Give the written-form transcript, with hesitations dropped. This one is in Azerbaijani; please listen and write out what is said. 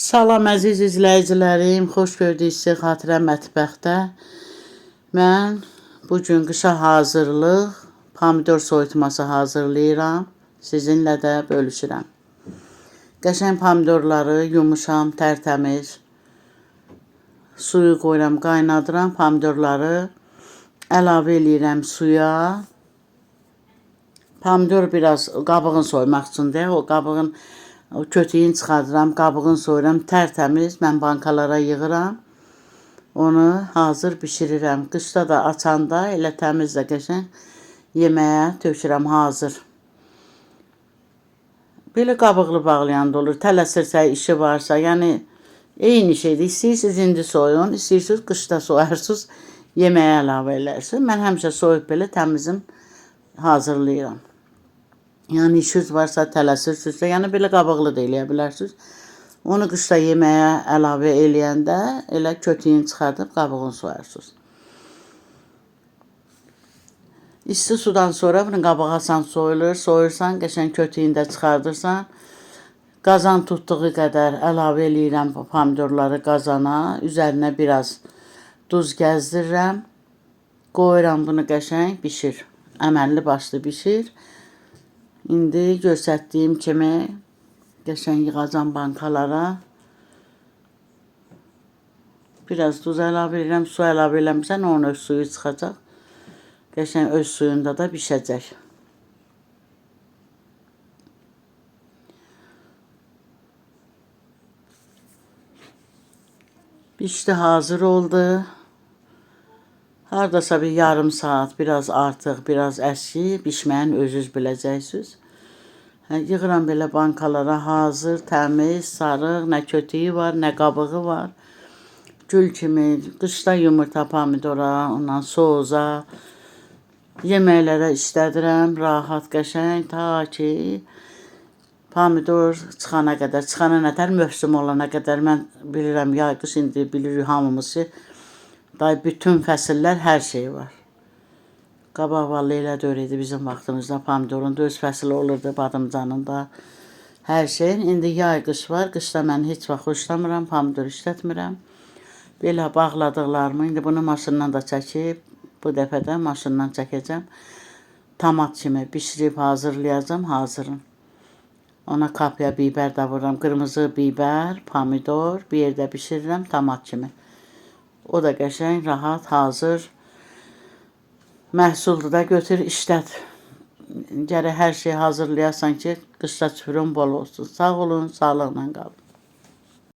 Salam əziz izləyicilərim, xoş gördük sizi Xatirə mətbəxdə. Mən bugün qışa hazırlıq pomidor soyutması hazırlayıram. Sizinlə də bölüşürəm. Qəşəng pomidorları yumuşam, tərtəmiz. Suyu qoyuram, qaynadıram. Pomidorları əlavə eləyirəm suya. Pomidor biraz qabığını soymaq üçündür. O qabığın kötüyünü çıxardıram, qabığını soyuram, tərtəmiz mən bankalara yığıram. Onu hazır bişirirəm. Qışda da açanda elə təmiz də qəşəng yeməyə tökürəm hazır. Belə qabıqlı bağlayan da olur. Tələsirsə, işi varsa, yəni eyni şeydir. İstəyirsiniz indi soyun, istəyirsiniz qışda soyarsınız, yeməyə əlavə elərsiniz. Mən həmişə soyub belə təmizim hazırlayıram. Yəni işiniz varsa, tələsirsinizsə, yəni belə qabıqlı da eləyə bilərsiniz. Onu qışda yeməyə əlavə eləyəndə elə kötüyünü çıxardıb qabığını soyarsınız. İsti sudan sonra bunu qabağa asan soyulur. Soyursan, qəşəng kötüyünü də çıxardırsan. Qazan tutduğu qədər əlavə eləyirəm pomidorları qazana. Üzərinə biraz duz gəzdirirəm. Qoyuram bunu qəşəng bişir. Əməlli başlı bişir. İndi göstərdiyim kimi qəşəng yığacam bankalara. Biraz duz əlavə edirəm. Su əlavə eləmirsən, onun öz suyu çıxacaq. Qəşəng öz suyunda da bişəcək. Bişdi, hazır oldu. Hardasa bir yarım saat, biraz artıq, biraz əski, bişməyin özünüz biləcəksiniz. Yığıram belə bankalara hazır, təmiz, sarıq, nə kötüyü var, nə qabığı var. Gül kimi, qışda yumurta pomidora, ondan soza, yeməklərə işlədirəm, rahat, qəşəng, ta ki pomidor çıxana qədər, çıxana nətər mövsüm olana qədər, mən bilirəm, yay, qış indi bilirik hamımız ki, bütün fəsillər hər şey var. Qabaq vallahi elə də öyle idi bizim vaxtımızda pomidorun da öz fəsili olurdu, badımcanın da, hər şeyin. İndi yay, qış var, qışda mən heç vaxt xoşlamıram, pomidor işlətmirəm. Belə bağladıqlarımı, indi bunu maşından da çəkib, bu dəfə də maşından çəkəcəm. Tomat kimi bişirib hazırlayacam, hazırım. Ona kapya bibər də vururam, qırmızı bibər, pomidor, bir yerdə bişirirəm, tomat kimi. O da qəşəng, rahat, hazır. Məhsuldur da götür, işlət. Gərək hər şeyi hazırlayasan ki, qışda süfrün bol olsun. Sağ olun, sağlıqla qalın.